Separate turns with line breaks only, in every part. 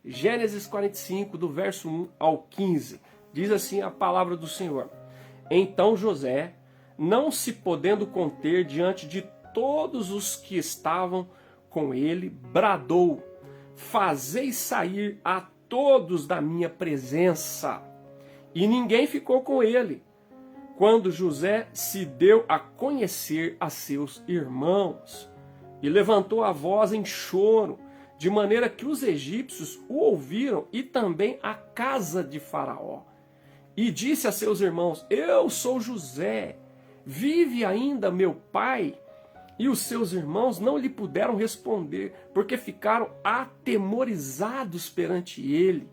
Gênesis 45, do verso 1 ao 15. Diz assim a palavra do Senhor. Então José, não se podendo conter diante de todos os que estavam com ele, bradou: fazei sair a todos da minha presença. E ninguém ficou com ele. Quando José se deu a conhecer a seus irmãos, e levantou a voz em choro, de maneira que os egípcios o ouviram e também a casa de Faraó. E disse a seus irmãos: eu sou José, vive ainda meu pai? E os seus irmãos não lhe puderam responder, porque ficaram atemorizados perante ele.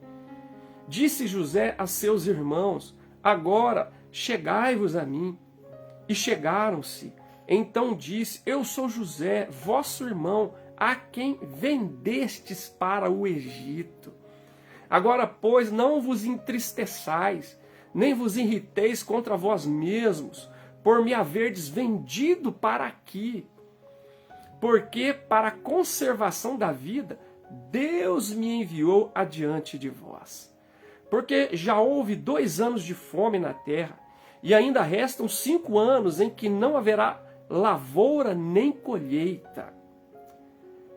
Disse José a seus irmãos: agora chegai-vos a mim. E chegaram-se. Então disse: eu sou José, vosso irmão, a quem vendestes para o Egito. Agora, pois, não vos entristeçais, nem vos irriteis contra vós mesmos, por me haverdes vendido para aqui. Porque para a conservação da vida, Deus me enviou adiante de vós. Porque já houve 2 anos de fome na terra, e ainda restam 5 anos em que não haverá lavoura nem colheita.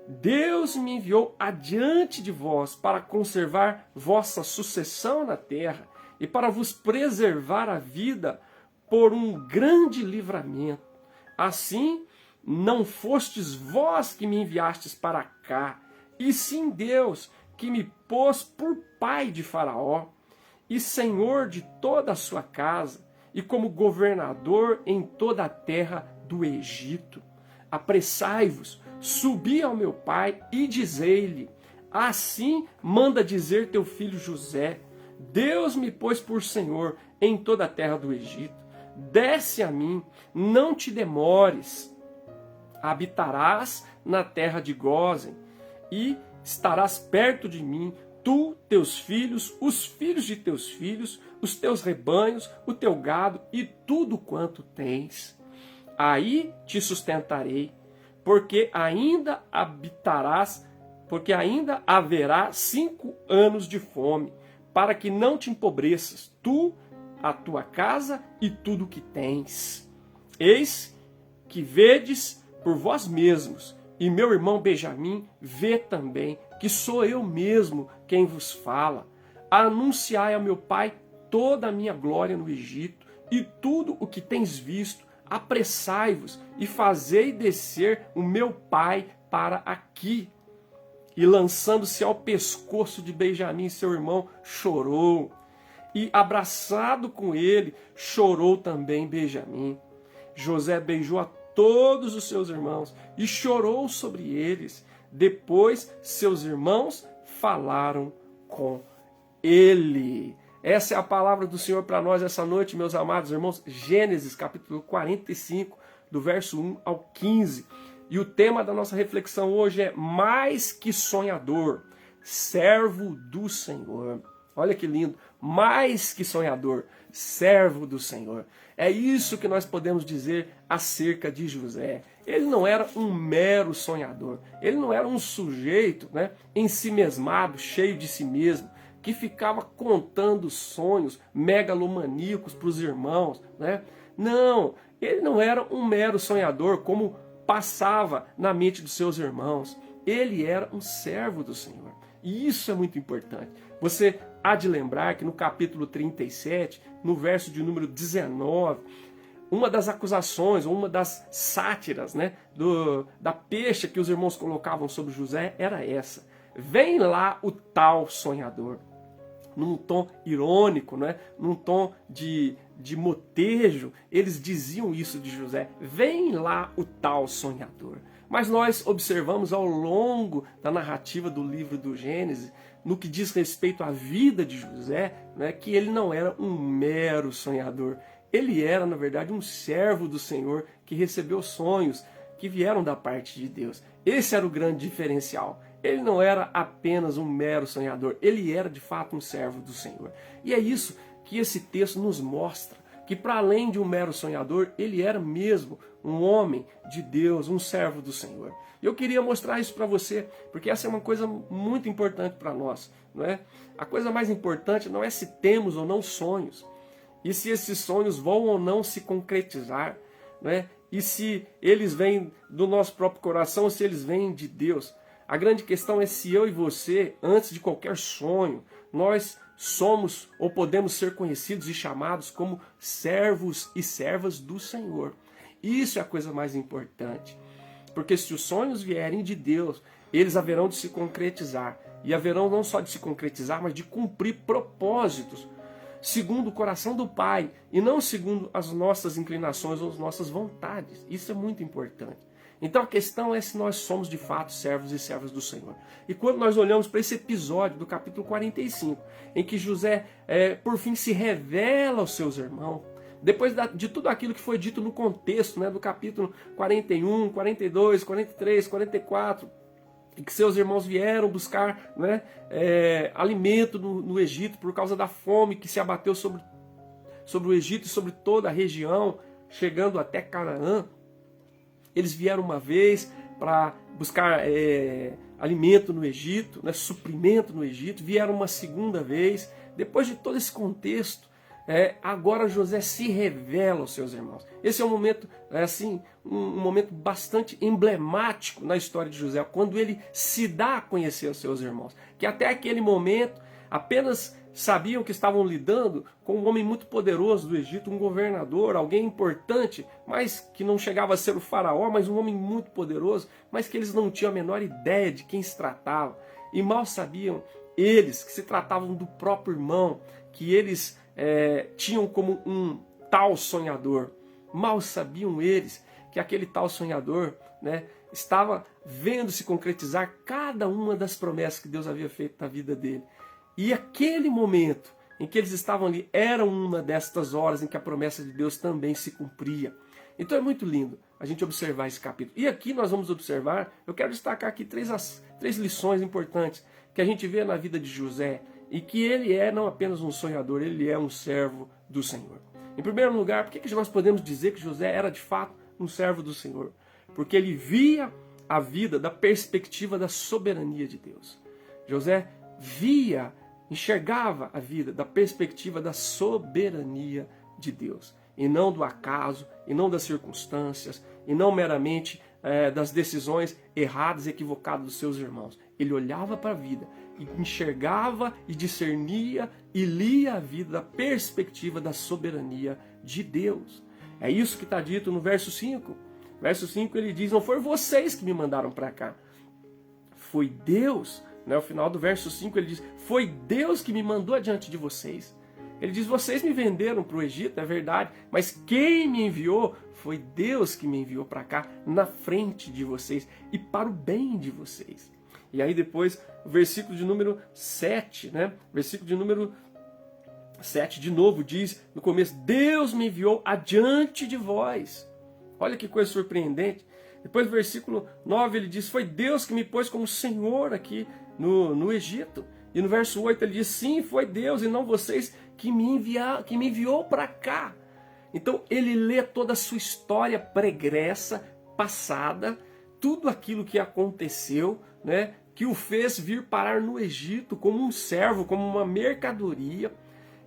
Deus me enviou adiante de vós para conservar vossa sucessão na terra e para vos preservar a vida por um grande livramento. Assim, não fostes vós que me enviastes para cá, e sim Deus, que me pôs por pai de Faraó e senhor de toda a sua casa, e como governador em toda a terra do Egito. Apressai-vos, subi ao meu pai e dizei-lhe: assim manda dizer teu filho José: Deus me pôs por senhor em toda a terra do Egito. Desce a mim, não te demores. Habitarás na terra de Gósen e estarás perto de mim, tu, teus filhos, os filhos de teus filhos, os teus rebanhos, o teu gado e tudo quanto tens. Aí te sustentarei, porque ainda haverá 5 anos de fome, para que não te empobreças, tu, a tua casa e tudo o que tens. Eis que vedes por vós mesmos, e meu irmão Benjamim vê também, que sou eu mesmo quem vos fala. Anunciai a meu pai toda a minha glória no Egito, e tudo o que tens visto. Apressai-vos e fazei descer o meu pai para aqui. E lançando-se ao pescoço de Benjamim, seu irmão, chorou. E abraçado com ele, chorou também Benjamim. José beijou a todos os seus irmãos e chorou sobre eles. Depois seus irmãos falaram com ele. Essa é a palavra do Senhor para nós essa noite, meus amados irmãos. Gênesis capítulo 45, do verso 1 ao 15. E o tema da nossa reflexão hoje é mais que sonhador, servo do Senhor. Olha que lindo, mais que sonhador, servo do Senhor. É isso que nós podemos dizer acerca de José. Ele não era um mero sonhador, ele não era um sujeito, ensimesmado, cheio de si mesmo, que ficava contando sonhos megalomaníacos para os irmãos. Não, ele não era um mero sonhador como passava na mente dos seus irmãos. Ele era um servo do Senhor. E isso é muito importante. Você há de lembrar que no capítulo 37, no verso de número 19, uma das acusações, uma das sátiras da pecha que os irmãos colocavam sobre José era essa: vem lá o tal sonhador. Num tom irônico, num tom de motejo, eles diziam isso de José: vem lá o tal sonhador. Mas nós observamos ao longo da narrativa do livro do Gênesis, no que diz respeito à vida de José, que ele não era um mero sonhador. Ele era, na verdade, um servo do Senhor que recebeu sonhos que vieram da parte de Deus. Esse era o grande diferencial. Ele não era apenas um mero sonhador, ele era de fato um servo do Senhor. E é isso que esse texto nos mostra, que para além de um mero sonhador, ele era mesmo um homem de Deus, um servo do Senhor. E eu queria mostrar isso para você, porque essa é uma coisa muito importante para nós, não é? A coisa mais importante não é se temos ou não sonhos, e se esses sonhos vão ou não se concretizar, não é? E se eles vêm do nosso próprio coração ou se eles vêm de Deus. A grande questão é se eu e você, antes de qualquer sonho, nós somos ou podemos ser conhecidos e chamados como servos e servas do Senhor. Isso é a coisa mais importante. Porque se os sonhos vierem de Deus, eles haverão de se concretizar. E haverão não só de se concretizar, mas de cumprir propósitos segundo o coração do Pai e não segundo as nossas inclinações ou as nossas vontades. Isso é muito importante. Então a questão é se nós somos de fato servos e servas do Senhor. E quando nós olhamos para esse episódio do capítulo 45, em que José por fim se revela aos seus irmãos, depois de tudo aquilo que foi dito no contexto, né, do capítulo 41, 42, 43, 44, e que seus irmãos vieram buscar, né, alimento no Egito por causa da fome que se abateu sobre o Egito e sobre toda a região, chegando até Canaã. Eles vieram uma vez para buscar alimento no Egito, né, suprimento no Egito, vieram uma segunda vez. Depois de todo esse contexto, agora José se revela aos seus irmãos. Esse é um momento, um momento bastante emblemático na história de José, quando ele se dá a conhecer aos seus irmãos, que até aquele momento apenas sabiam que estavam lidando com um homem muito poderoso do Egito, um governador, alguém importante, mas que não chegava a ser o faraó, mas um homem muito poderoso, mas que eles não tinham a menor ideia de quem se tratava. E mal sabiam eles que se tratavam do próprio irmão, que eles tinham como um tal sonhador. Mal sabiam eles que aquele tal sonhador, né, estava vendo se concretizar cada uma das promessas que Deus havia feito na vida dele. E aquele momento em que eles estavam ali era uma destas horas em que a promessa de Deus também se cumpria. Então é muito lindo a gente observar esse capítulo. E aqui nós vamos observar, eu quero destacar aqui três lições importantes que a gente vê na vida de José, e que ele é não apenas um sonhador, ele é um servo do Senhor. Em primeiro lugar, por que nós podemos dizer que José era de fato um servo do Senhor? Porque ele via a vida da perspectiva da soberania de Deus. José enxergava a vida da perspectiva da soberania de Deus, e não do acaso, e não das circunstâncias, e não meramente das decisões erradas e equivocadas dos seus irmãos. Ele olhava para a vida, e enxergava e discernia e lia a vida da perspectiva da soberania de Deus. É isso que está dito no verso 5. Verso 5 ele diz: não foram vocês que me mandaram para cá, foi Deus. No final do verso 5 ele diz: foi Deus que me mandou adiante de vocês. Ele diz: vocês me venderam para o Egito, é verdade, mas quem me enviou foi Deus que me enviou para cá, na frente de vocês e para o bem de vocês. E aí depois, o versículo de número 7, né? Versículo de número 7 de novo diz, no começo: Deus me enviou adiante de vós. Olha que coisa surpreendente. Depois do versículo 9 ele diz: foi Deus que me pôs como Senhor aqui no Egito. E no verso 8 ele diz: sim, foi Deus e não vocês que me enviou para cá. Então ele lê toda a sua história pregressa, passada, tudo aquilo que aconteceu, né, que o fez vir parar no Egito como um servo, como uma mercadoria,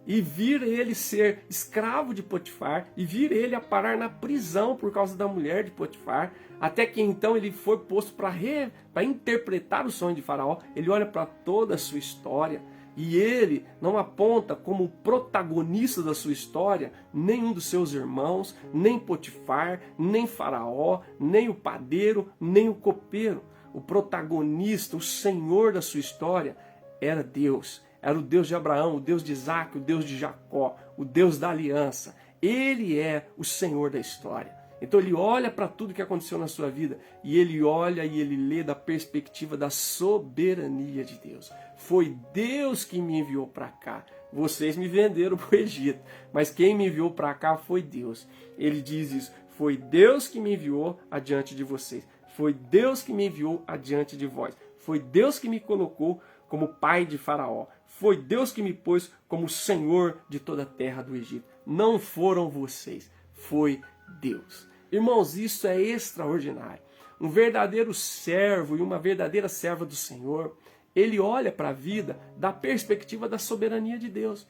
e vir ele ser escravo de Potifar, e vir ele a parar na prisão por causa da mulher de Potifar, até que então ele foi posto para interpretar o sonho de Faraó. Ele olha para toda a sua história, e ele não aponta como protagonista da sua história nenhum dos seus irmãos, nem Potifar, nem Faraó, nem o padeiro, nem o copeiro. O protagonista, o Senhor da sua história era Deus. Era o Deus de Abraão, o Deus de Isaac, o Deus de Jacó, o Deus da aliança. Ele é o Senhor da história. Então ele olha para tudo que aconteceu na sua vida, e ele olha e ele lê da perspectiva da soberania de Deus. Foi Deus que me enviou para cá. Vocês me venderam para o Egito, mas quem me enviou para cá foi Deus. Ele diz isso: foi Deus que me enviou adiante de vocês. Foi Deus que me enviou adiante de vós. Foi Deus que me colocou como pai de Faraó. Foi Deus que me pôs como Senhor de toda a terra do Egito. Não foram vocês, foi Deus. Irmãos, isso é extraordinário. um verdadeiro servo e uma verdadeira serva do Senhor, ele olha para a vida da perspectiva da soberania de Deus.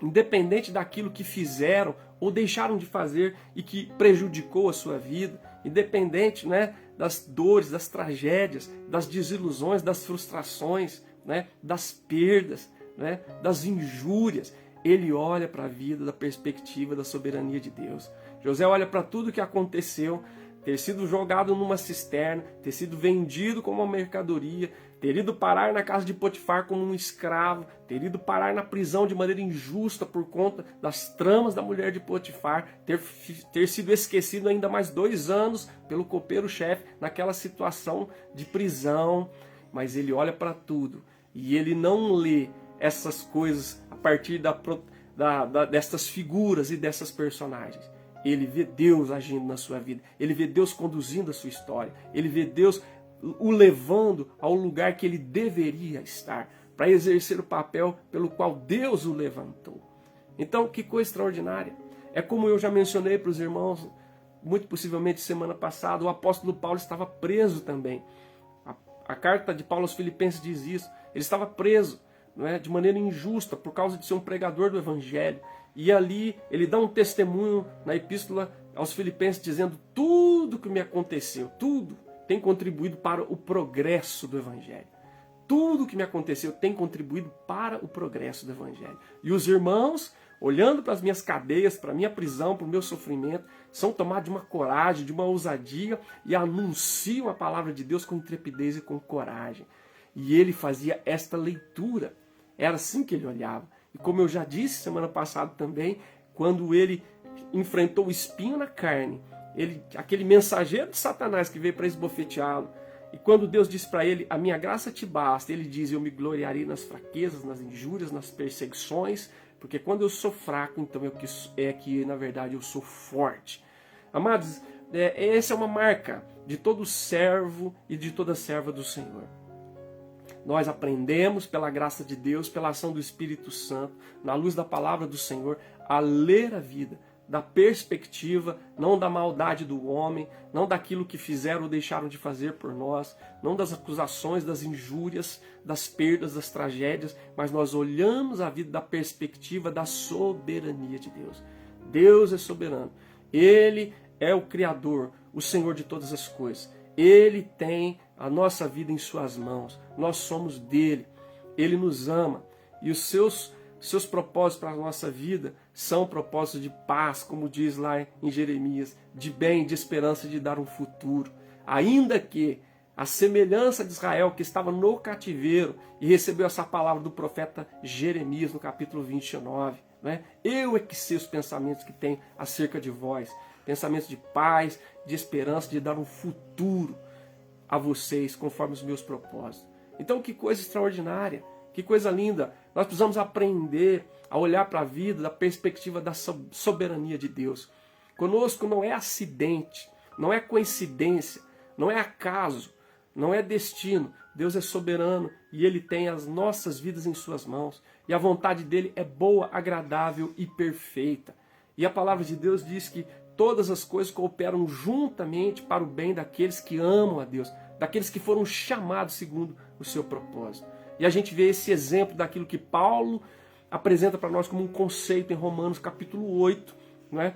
Independente daquilo que fizeram ou deixaram de fazer e que prejudicou a sua vida, independente, né, das dores, das tragédias, das desilusões, das frustrações, né, das perdas, né, das injúrias, ele olha para a vida da perspectiva da soberania de Deus. José olha para tudo o que aconteceu, ter sido jogado numa cisterna, ter sido vendido como uma mercadoria, ter ido parar na casa de Potifar como um escravo, ter ido parar na prisão de maneira injusta por conta das tramas da mulher de Potifar, ter sido esquecido ainda mais 2 anos pelo copeiro-chefe naquela situação de prisão. Mas ele olha para tudo e ele não lê essas coisas a partir dessas figuras e dessas personagens. Ele vê Deus agindo na sua vida, ele vê Deus conduzindo a sua história, ele vê Deus o levando ao lugar que ele deveria estar, para exercer o papel pelo qual Deus o levantou. Então, que coisa extraordinária. É como eu já mencionei para os irmãos, muito possivelmente semana passada, o apóstolo Paulo estava preso também. A carta de Paulo aos Filipenses diz isso. Ele estava preso, não é, de maneira injusta por causa de ser um pregador do Evangelho. E ali ele dá um testemunho na epístola aos Filipenses dizendo: tudo que me aconteceu, tudo tem contribuído para o progresso do Evangelho. Tudo que me aconteceu tem contribuído para o progresso do Evangelho. E os irmãos, olhando para as minhas cadeias, para a minha prisão, para o meu sofrimento, são tomados de uma coragem, de uma ousadia e anunciam a palavra de Deus com intrepidez e com coragem. E ele fazia esta leitura. Era assim que ele olhava. E como eu já disse semana passada também, quando ele enfrentou o espinho na carne, aquele mensageiro de Satanás que veio para esbofeteá-lo, e quando Deus disse para ele: a minha graça te basta, ele diz: eu me gloriarei nas fraquezas, nas injúrias, nas perseguições, porque quando eu sou fraco, então que na verdade eu sou forte. Amados, essa é uma marca de todo servo e de toda serva do Senhor. Nós aprendemos pela graça de Deus, pela ação do Espírito Santo, na luz da palavra do Senhor, a ler a vida da perspectiva, não da maldade do homem, não daquilo que fizeram ou deixaram de fazer por nós, não das acusações, das injúrias, das perdas, das tragédias, mas nós olhamos a vida da perspectiva da soberania de Deus. Deus é soberano. Ele é o Criador, o Senhor de todas as coisas. Ele tem a nossa vida em suas mãos. Nós somos dele. Ele nos ama. E os seus propósitos para a nossa vida são propósitos de paz, como diz lá em Jeremias, de bem, de esperança, de dar um futuro. Ainda que a semelhança de Israel, que estava no cativeiro e recebeu essa palavra do profeta Jeremias no capítulo 29, né? Eu é que sei os pensamentos que tem acerca de vós, pensamentos de paz, de esperança, de dar um futuro a vocês, conforme os meus propósitos. Então, que coisa extraordinária, que coisa linda. Nós precisamos aprender a olhar para a vida da perspectiva da soberania de Deus. Conosco não é acidente, não é coincidência, não é acaso, não é destino. Deus é soberano e Ele tem as nossas vidas em suas mãos. E a vontade dEle é boa, agradável e perfeita. E a palavra de Deus diz que todas as coisas cooperam juntamente para o bem daqueles que amam a Deus, daqueles que foram chamados segundo o seu propósito. E a gente vê esse exemplo daquilo que Paulo apresenta para nós como um conceito em Romanos capítulo 8, né?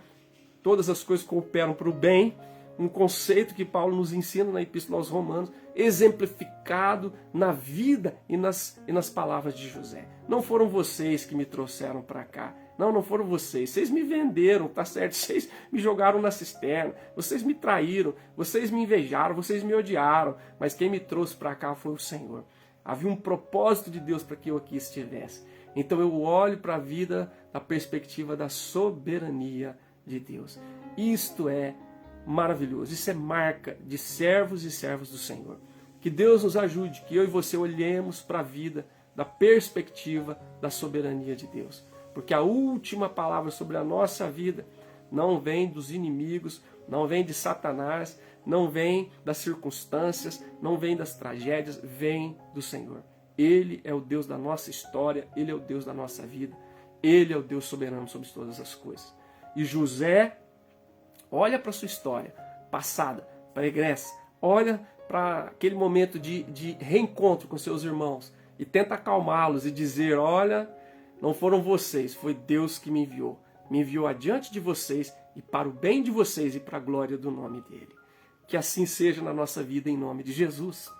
Todas as coisas cooperam para o bem, um conceito que Paulo nos ensina na Epístola aos Romanos, exemplificado na vida e nas palavras de José. Não foram vocês que me trouxeram para cá. Não foram vocês. Vocês me venderam, tá certo? Vocês me jogaram na cisterna. Vocês me traíram. Vocês me invejaram. Vocês me odiaram. Mas quem me trouxe para cá foi o Senhor. Havia um propósito de Deus para que eu aqui estivesse. Então eu olho para a vida da perspectiva da soberania de Deus. Isto é maravilhoso. Isso é marca de servos e servas do Senhor. Que Deus nos ajude, que eu e você olhemos para a vida da perspectiva da soberania de Deus. Porque a última palavra sobre a nossa vida não vem dos inimigos, não vem de Satanás, não vem das circunstâncias, não vem das tragédias, vem do Senhor. Ele é o Deus da nossa história, Ele é o Deus da nossa vida, Ele é o Deus soberano sobre todas as coisas. E José olha para a sua história passada, pregressa. Olha para aquele momento de reencontro com seus irmãos e tenta acalmá-los e dizer, olha, não foram vocês, foi Deus que me enviou. Me enviou adiante de vocês e para o bem de vocês e para a glória do nome dele. Que assim seja na nossa vida em nome de Jesus.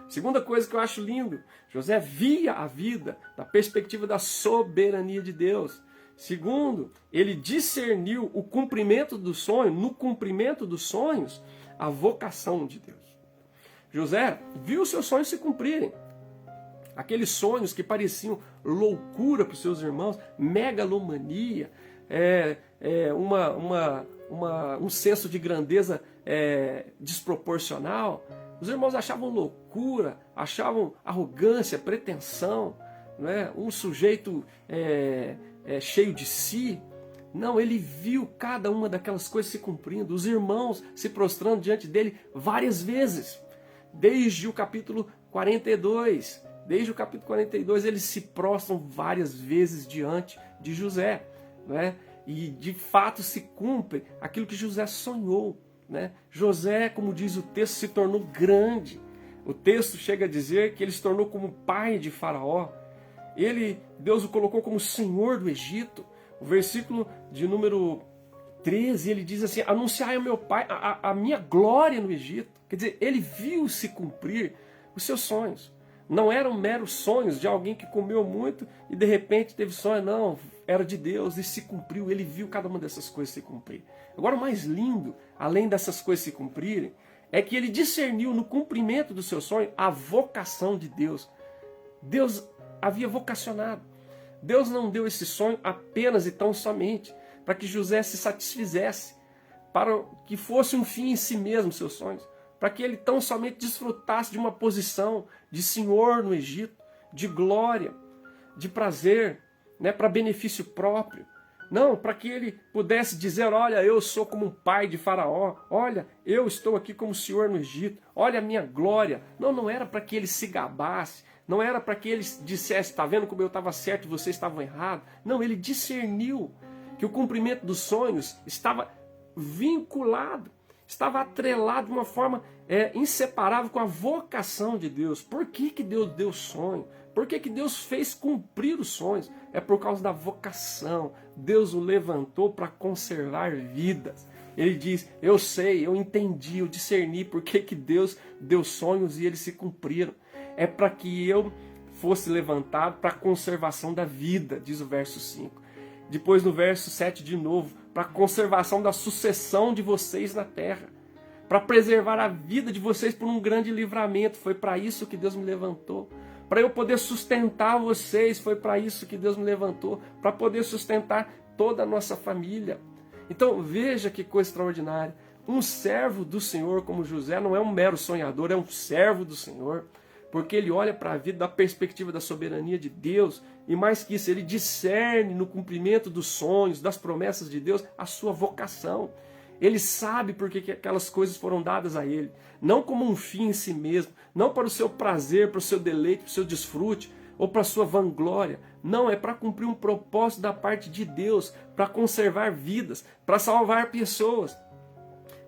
Segunda coisa que eu acho lindo, José via a vida da perspectiva da soberania de Deus. Segundo, ele discerniu o cumprimento do sonho, no cumprimento dos sonhos, a vocação de Deus. José viu seus sonhos se cumprirem. Aqueles sonhos que pareciam loucura para os seus irmãos, megalomania, um senso de grandeza desproporcional. Os irmãos achavam loucura, achavam arrogância, pretensão, né? Um sujeito cheio de si. Não, ele viu cada uma daquelas coisas se cumprindo, os irmãos se prostrando diante dele várias vezes. Desde o capítulo 42, eles se prostram várias vezes diante de José, né? E de fato se cumpre aquilo que José sonhou, né? José, como diz o texto, se tornou grande. O texto chega a dizer que ele se tornou como pai de Faraó. Deus o colocou como senhor do Egito. O versículo de número 13, ele diz assim, anunciai ao meu pai a minha glória no Egito. Quer dizer, ele viu se cumprir os seus sonhos. Não eram meros sonhos de alguém que comeu muito e de repente teve sonho, não, era de Deus e se cumpriu, ele viu cada uma dessas coisas se cumprir. Agora o mais lindo, além dessas coisas se cumprirem, é que ele discerniu no cumprimento do seu sonho a vocação de Deus. Deus havia vocacionado. Deus não deu esse sonho apenas e tão somente para que José se satisfizesse, para que fosse um fim em si mesmo seus sonhos, para que ele tão somente desfrutasse de uma posição de senhor no Egito, de glória, de prazer, né, para benefício próprio. Não, para que ele pudesse dizer, olha, eu sou como um pai de Faraó, olha, eu estou aqui como senhor no Egito, olha a minha glória. Não era para que ele se gabasse, não era para que ele dissesse, está vendo como eu estava certo e vocês estavam errados. Não, ele discerniu que o cumprimento dos sonhos estava vinculado, estava atrelado de uma forma inseparável com a vocação de Deus. Por que Deus deu sonho? Por que Deus fez cumprir os sonhos? É por causa da vocação. Deus o levantou para conservar vidas. Ele diz, eu sei, eu entendi, eu discerni por que Deus deu sonhos e eles se cumpriram. É para que eu fosse levantado para a conservação da vida, diz o verso 5. Depois no verso 7 de novo, para a conservação da sucessão de vocês na terra, para preservar a vida de vocês por um grande livramento. Foi para isso que Deus me levantou. Para eu poder sustentar vocês, foi para isso que Deus me levantou, para poder sustentar toda a nossa família. Então veja que coisa extraordinária. Um servo do Senhor como José não é um mero sonhador, é um servo do Senhor, porque ele olha para a vida da perspectiva da soberania de Deus, e mais que isso, ele discerne no cumprimento dos sonhos, das promessas de Deus, a sua vocação. Ele sabe por que aquelas coisas foram dadas a ele, não como um fim em si mesmo, não para o seu prazer, para o seu deleite, para o seu desfrute, ou para a sua vanglória. Não, é para cumprir um propósito da parte de Deus, para conservar vidas, para salvar pessoas,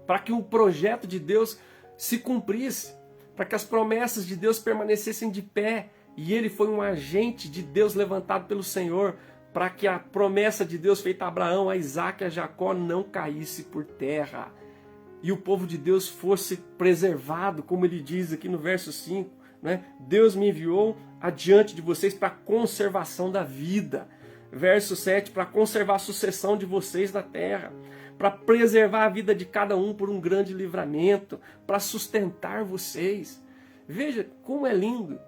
para que o projeto de Deus se cumprisse, para que as promessas de Deus permanecessem de pé. E ele foi um agente de Deus levantado pelo Senhor, para que a promessa de Deus feita a Abraão, a Isaac e a Jacó não caísse por terra. E o povo de Deus fosse preservado, como ele diz aqui no verso 5. Né? Deus me enviou adiante de vocês para a conservação da vida. Verso 7, para conservar a sucessão de vocês na terra, para preservar a vida de cada um por um grande livramento, para sustentar vocês. Veja como é lindo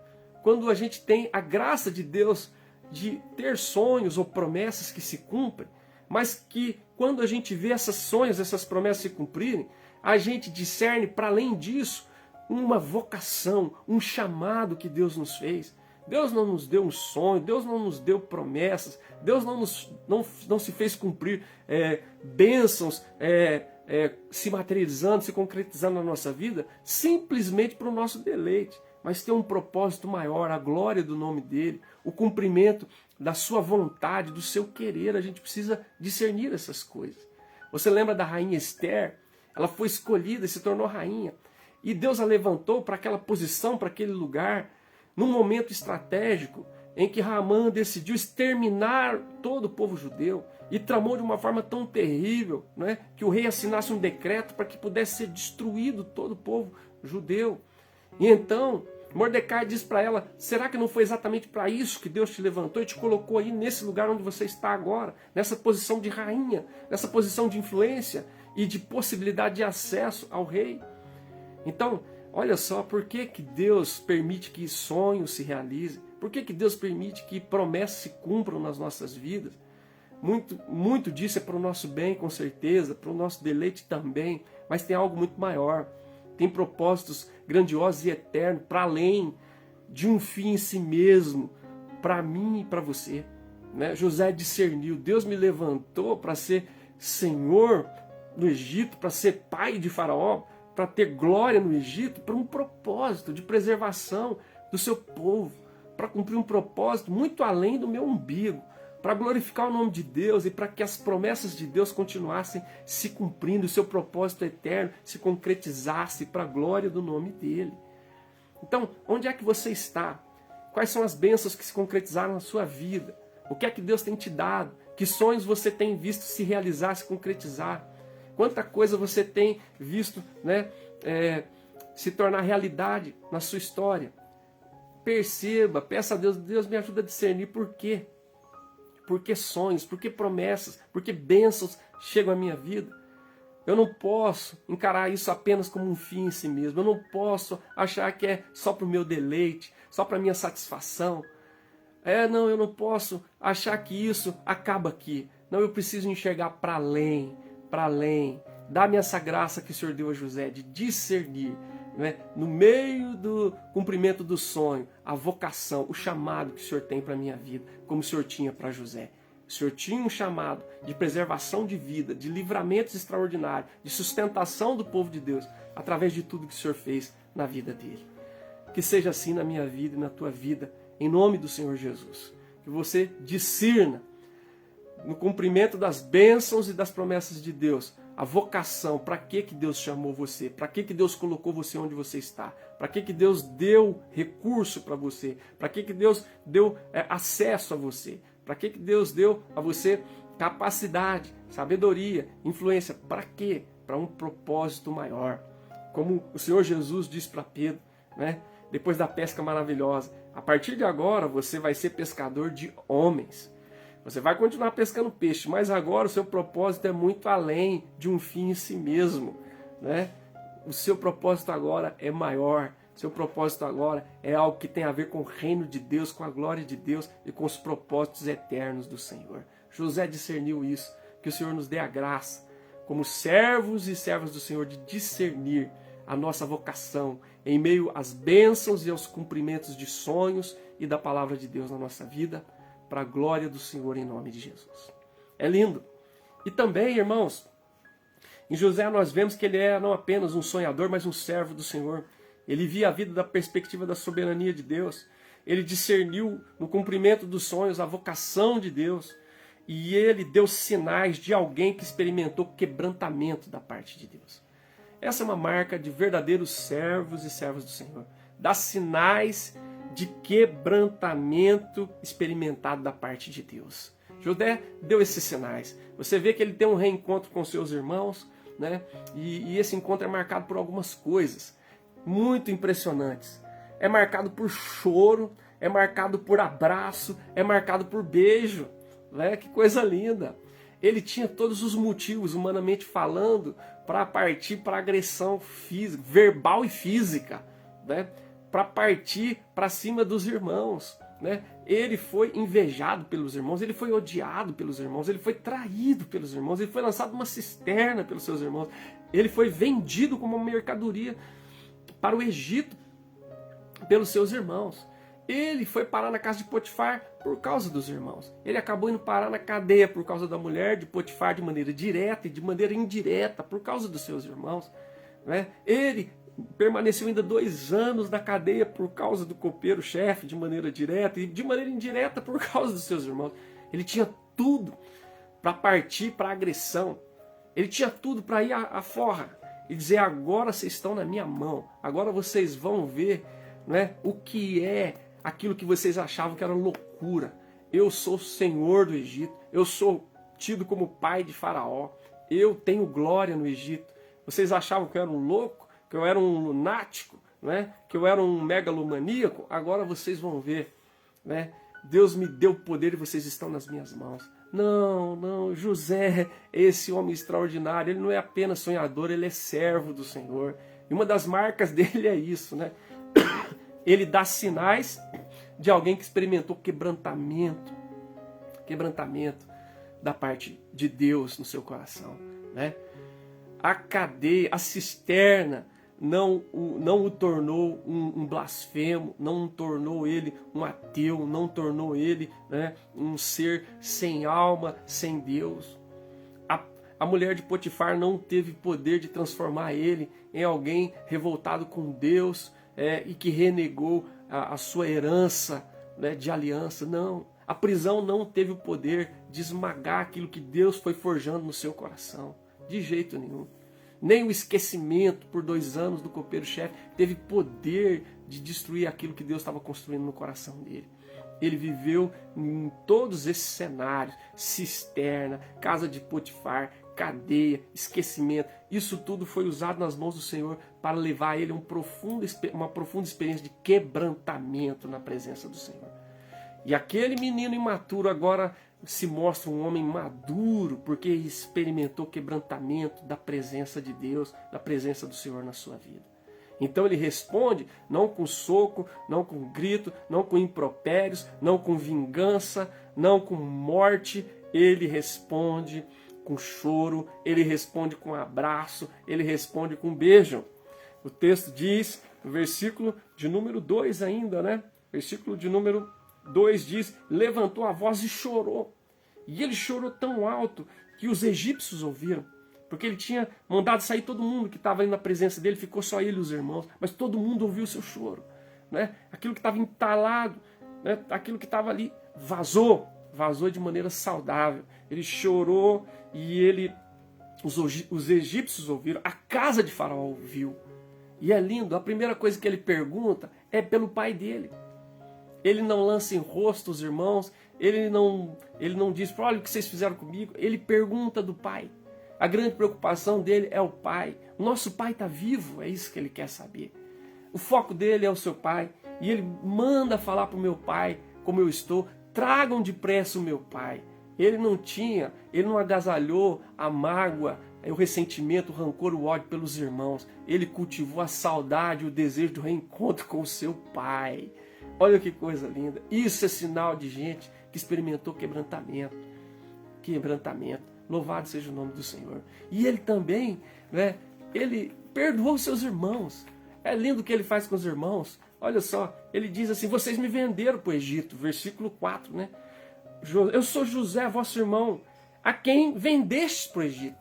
quando a gente tem a graça de Deus de ter sonhos ou promessas que se cumprem, mas que quando a gente vê esses sonhos, essas promessas se cumprirem, a gente discerne para além disso uma vocação, um chamado que Deus nos fez. Deus não nos deu um sonho, Deus não nos deu promessas, Deus não se fez cumprir bênçãos se materializando, se concretizando na nossa vida, simplesmente para o nosso deleite, mas tem um propósito maior, a glória do nome dele, o cumprimento da sua vontade, do seu querer. A gente precisa discernir essas coisas. Você lembra da rainha Esther? Ela foi escolhida e se tornou rainha. E Deus a levantou para aquela posição, para aquele lugar, num momento estratégico em que Haamã decidiu exterminar todo o povo judeu e tramou de uma forma tão terrível, né, que o rei assinasse um decreto para que pudesse ser destruído todo o povo judeu. E então Mordecai diz para ela: será que não foi exatamente para isso que Deus te levantou e te colocou aí nesse lugar onde você está agora, nessa posição de rainha, nessa posição de influência e de possibilidade de acesso ao rei? Então, olha só, por que Deus permite que sonhos se realizem? Por que Deus permite que promessas se cumpram nas nossas vidas? Muito disso é para o nosso bem, com certeza, para o nosso deleite também, mas tem algo muito maior. Tem propósitos grandiosos e eternos, para além de um fim em si mesmo, para mim e para você. Né? José discerniu, Deus me levantou para ser senhor no Egito, para ser pai de Faraó, para ter glória no Egito, para um propósito de preservação do seu povo, para cumprir um propósito muito além do meu umbigo, para glorificar o nome de Deus e para que as promessas de Deus continuassem se cumprindo, o seu propósito eterno se concretizasse para a glória do nome dele. Então, onde é que você está? Quais são as bênçãos que se concretizaram na sua vida? O que é que Deus tem te dado? Que sonhos você tem visto se realizar, se concretizar? Quanta coisa você tem visto, né, se tornar realidade na sua história? Perceba, peça a Deus, Deus me ajuda a discernir por quê. Por que sonhos, por que promessas, por que bênçãos chegam à minha vida? Eu não posso encarar isso apenas como um fim em si mesmo. Eu não posso achar que é só para o meu deleite, só para a minha satisfação. Não, eu não posso achar que isso acaba aqui. Não, eu preciso enxergar para além, para além. Dá-me essa graça que o Senhor deu a José de discernir, né, no meio do cumprimento do sonho, a vocação, o chamado que o Senhor tem para a minha vida, como o Senhor tinha para José. O Senhor tinha um chamado de preservação de vida, de livramentos extraordinários, de sustentação do povo de Deus, através de tudo que o Senhor fez na vida dele. Que seja assim na minha vida e na tua vida, em nome do Senhor Jesus. Que você discirna no cumprimento das bênçãos e das promessas de Deus, a vocação, para que Deus chamou você, para que Deus colocou você onde você está, para que Deus deu recurso para você, para que Deus deu acesso a você, para que Deus deu a você capacidade, sabedoria, influência, para quê? Para um propósito maior. Como o Senhor Jesus disse para Pedro, né? Depois da pesca maravilhosa, a partir de agora você vai ser pescador de homens. Você vai continuar pescando peixe, mas agora o seu propósito é muito além de um fim em si mesmo, né? O seu propósito agora é maior. O seu propósito agora é algo que tem a ver com o reino de Deus, com a glória de Deus e com os propósitos eternos do Senhor. José discerniu isso. Que o Senhor nos dê a graça, como servos e servas do Senhor, de discernir a nossa vocação em meio às bênçãos e aos cumprimentos de sonhos e da palavra de Deus na nossa vida, para a glória do Senhor em nome de Jesus. É lindo. E também, irmãos, em José nós vemos que ele é não apenas um sonhador, mas um servo do Senhor. Ele via a vida da perspectiva da soberania de Deus. Ele discerniu no cumprimento dos sonhos a vocação de Deus. E ele deu sinais de alguém que experimentou quebrantamento da parte de Deus. Essa é uma marca de verdadeiros servos e servas do Senhor. Dá sinais de quebrantamento experimentado da parte de Deus. José deu esses sinais. Você vê que ele tem um reencontro com seus irmãos, né? E esse encontro é marcado por algumas coisas muito impressionantes. É marcado por choro, é marcado por abraço, é marcado por beijo, né? Que coisa linda! Ele tinha todos os motivos, humanamente falando, para partir para agressão física, verbal e física, né? Para partir para cima dos irmãos, né? Ele foi invejado pelos irmãos, ele foi odiado pelos irmãos, ele foi traído pelos irmãos, ele foi lançado numa cisterna pelos seus irmãos, ele foi vendido como uma mercadoria para o Egito pelos seus irmãos. Ele foi parar na casa de Potifar por causa dos irmãos. Ele acabou indo parar na cadeia por causa da mulher de Potifar de maneira direta e de maneira indireta por causa dos seus irmãos, né? Ele permaneceu ainda 2 anos na cadeia por causa do copeiro-chefe de maneira direta e de maneira indireta por causa dos seus irmãos. Ele tinha tudo para partir para a agressão. Ele tinha tudo para ir à forra. e dizer: agora vocês estão na minha mão, agora vocês vão ver, né, o que é aquilo que vocês achavam que era loucura. Eu sou o Senhor do Egito, eu sou tido como pai de Faraó, eu tenho glória no Egito. Vocês achavam que eu era um louco, que eu era um lunático, né, que eu era um megalomaníaco? Agora vocês vão ver, né? Deus me deu poder e vocês estão nas minhas mãos. Não, não, José é esse homem extraordinário, ele não é apenas sonhador, ele é servo do Senhor. E uma das marcas dele é isso, né? Ele dá sinais de alguém que experimentou quebrantamento da parte de Deus no seu coração, né? A cadeia, a cisterna não o tornou um blasfemo, não tornou ele um ateu, não tornou ele, né, um ser sem alma, sem Deus. A mulher de Potifar não teve poder de transformar ele em alguém revoltado com Deus e que renegou a sua herança, né, de aliança. Não, a prisão não teve o poder de esmagar aquilo que Deus foi forjando no seu coração, de jeito nenhum. Nem o esquecimento por 2 anos do copeiro-chefe teve poder de destruir aquilo que Deus estava construindo no coração dele. Ele viveu em todos esses cenários: cisterna, casa de Potifar, cadeia, esquecimento. Isso tudo foi usado nas mãos do Senhor para levar ele a uma profunda experiência de quebrantamento na presença do Senhor. E aquele menino imaturo agora se mostra um homem maduro, porque experimentou quebrantamento da presença de Deus, da presença do Senhor na sua vida. Então ele responde não com soco, não com grito, não com impropérios, não com vingança, não com morte. Ele responde com choro, ele responde com abraço, ele responde com beijo. O texto diz, no versículo de número 2 ainda, né? Versículo de número 2 diz: levantou a voz e chorou. E ele chorou tão alto que os egípcios ouviram, porque ele tinha mandado sair todo mundo que estava ali na presença dele, ficou só ele e os irmãos, mas todo mundo ouviu o seu choro, né? Aquilo que estava entalado, né? Aquilo que estava ali vazou de maneira saudável. Ele chorou e os egípcios ouviram, a casa de Faraó ouviu. E é lindo, a primeira coisa que ele pergunta é pelo pai dele. Ele não lança em rosto os irmãos, ele não diz: olha o que vocês fizeram comigo. Ele pergunta do pai. A grande preocupação dele é o pai. O nosso pai está vivo, é isso que ele quer saber. O foco dele é o seu pai. E ele manda falar para o meu pai como eu estou: tragam depressa o meu pai. Ele não agasalhou a mágoa, o ressentimento, o rancor, o ódio pelos irmãos. Ele cultivou a saudade, o desejo do reencontro com o seu pai. Olha que coisa linda. Isso é sinal de gente que experimentou quebrantamento. Quebrantamento. Louvado seja o nome do Senhor. E ele também, né, ele perdoou seus irmãos. É lindo o que ele faz com os irmãos. Olha só, ele diz assim: vocês me venderam para o Egito. Versículo 4, né? Eu sou José, vosso irmão, a quem vendestes para o Egito.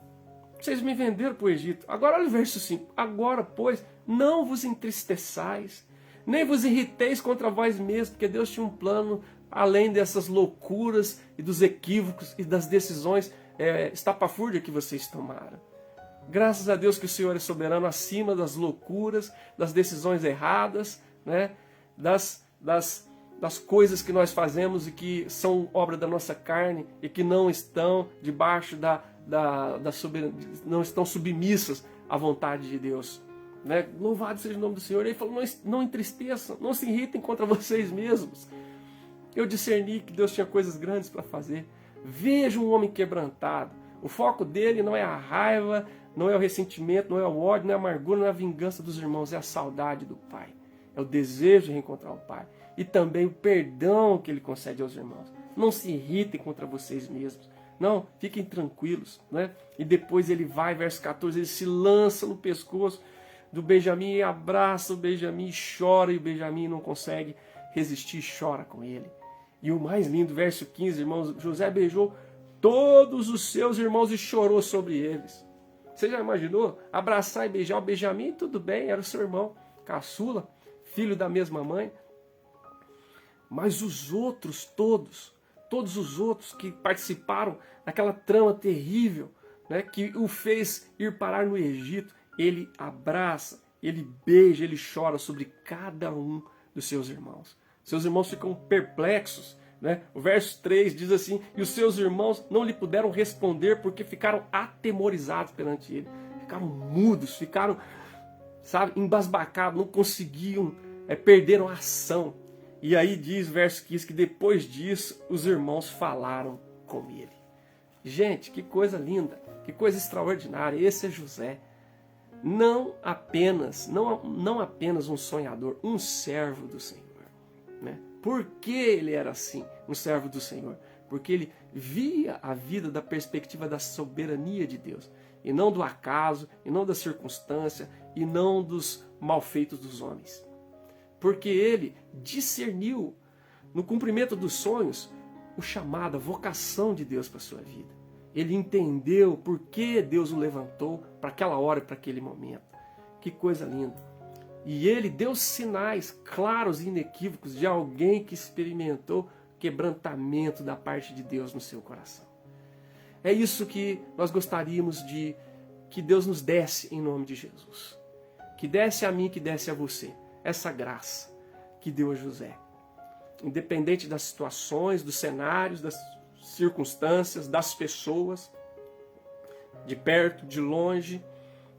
Vocês me venderam para o Egito. Agora olha o verso 5. Agora, pois, não vos entristeçais, nem vos irriteis contra vós mesmos, porque Deus tinha um plano além dessas loucuras e dos equívocos e das decisões estapafúrdias que vocês tomaram. Graças a Deus que o Senhor é soberano acima das loucuras, das decisões erradas, né? das coisas que nós fazemos e que são obra da nossa carne e que não estão debaixo não estão submissas à vontade de Deus. Né? Louvado seja o nome do Senhor. Ele falou: não entristeçam, não se irritem contra vocês mesmos. Eu discerni que Deus tinha coisas grandes para fazer. Veja um homem quebrantado. O foco dele não é a raiva, não é o ressentimento, não é o ódio, não é a amargura, não é a vingança dos irmãos, é a saudade do Pai. É o desejo de reencontrar o Pai. E também o perdão que ele concede aos irmãos. Não se irritem contra vocês mesmos. Não, fiquem tranquilos. Né? E depois ele vai, verso 14, ele se lança no pescoço do Benjamim e abraça o Benjamim, chora, e o Benjamim não consegue resistir, chora com ele. E o mais lindo, verso 15, irmãos, José beijou todos os seus irmãos e chorou sobre eles. Você já imaginou? Abraçar e beijar o Benjamim, tudo bem, era o seu irmão, caçula, filho da mesma mãe. Mas os outros todos os outros que participaram daquela trama terrível, né, que o fez ir parar no Egito, ele abraça, ele beija, ele chora sobre cada um dos seus irmãos. Seus irmãos ficam perplexos, né? O verso 3 diz assim: e os seus irmãos não lhe puderam responder porque ficaram atemorizados perante ele. Ficaram mudos, ficaram, sabe, embasbacados, não conseguiam, perderam a ação. E aí diz o verso 15 que depois disso os irmãos falaram com ele. Gente, que coisa linda, que coisa extraordinária. Esse é José. Não apenas um sonhador, um servo do Senhor. Né? Por que ele era assim, um servo do Senhor? Porque ele via a vida da perspectiva da soberania de Deus, e não do acaso, e não da circunstância, e não dos malfeitos dos homens. Porque ele discerniu no cumprimento dos sonhos o chamado, a vocação de Deus para a sua vida. Ele entendeu por que Deus o levantou para aquela hora e para aquele momento. Que coisa linda. E ele deu sinais claros e inequívocos de alguém que experimentou quebrantamento da parte de Deus no seu coração. É isso que nós gostaríamos de que Deus nos desse em nome de Jesus. Que desse a mim, que desse a você. Essa graça que deu a José. Independente das situações, dos cenários, das circunstâncias, das pessoas, de perto, de longe,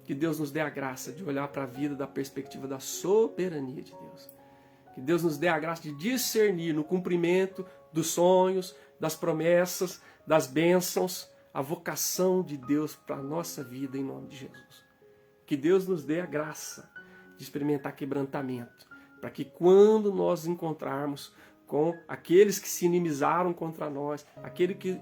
que Deus nos dê a graça de olhar para a vida da perspectiva da soberania de Deus. Que Deus nos dê a graça de discernir no cumprimento dos sonhos, das promessas, das bênçãos, a vocação de Deus para a nossa vida em nome de Jesus. Que Deus nos dê a graça de experimentar quebrantamento, para que quando nós encontrarmos com aqueles que se inimizaram contra nós,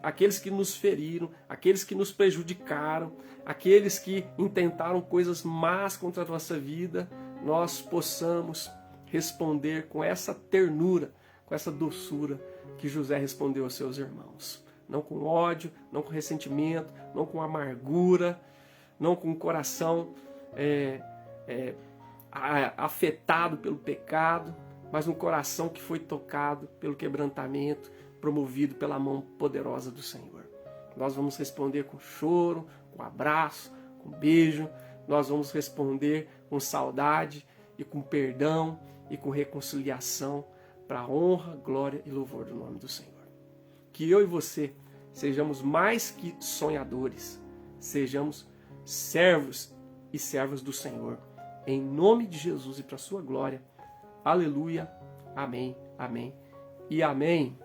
aqueles que nos feriram, aqueles que nos prejudicaram, aqueles que intentaram coisas más contra a nossa vida, nós possamos responder com essa ternura, com essa doçura que José respondeu aos seus irmãos. Não com ódio, não com ressentimento, não com amargura, não com o coração afetado pelo pecado, mas um coração que foi tocado pelo quebrantamento, promovido pela mão poderosa do Senhor. Nós vamos responder com choro, com abraço, com beijo. Nós vamos responder com saudade e com perdão e com reconciliação para a honra, glória e louvor do nome do Senhor. Que eu e você sejamos mais que sonhadores, sejamos servos e servas do Senhor. Em nome de Jesus e para a sua glória. Aleluia. Amém. Amém. E amém.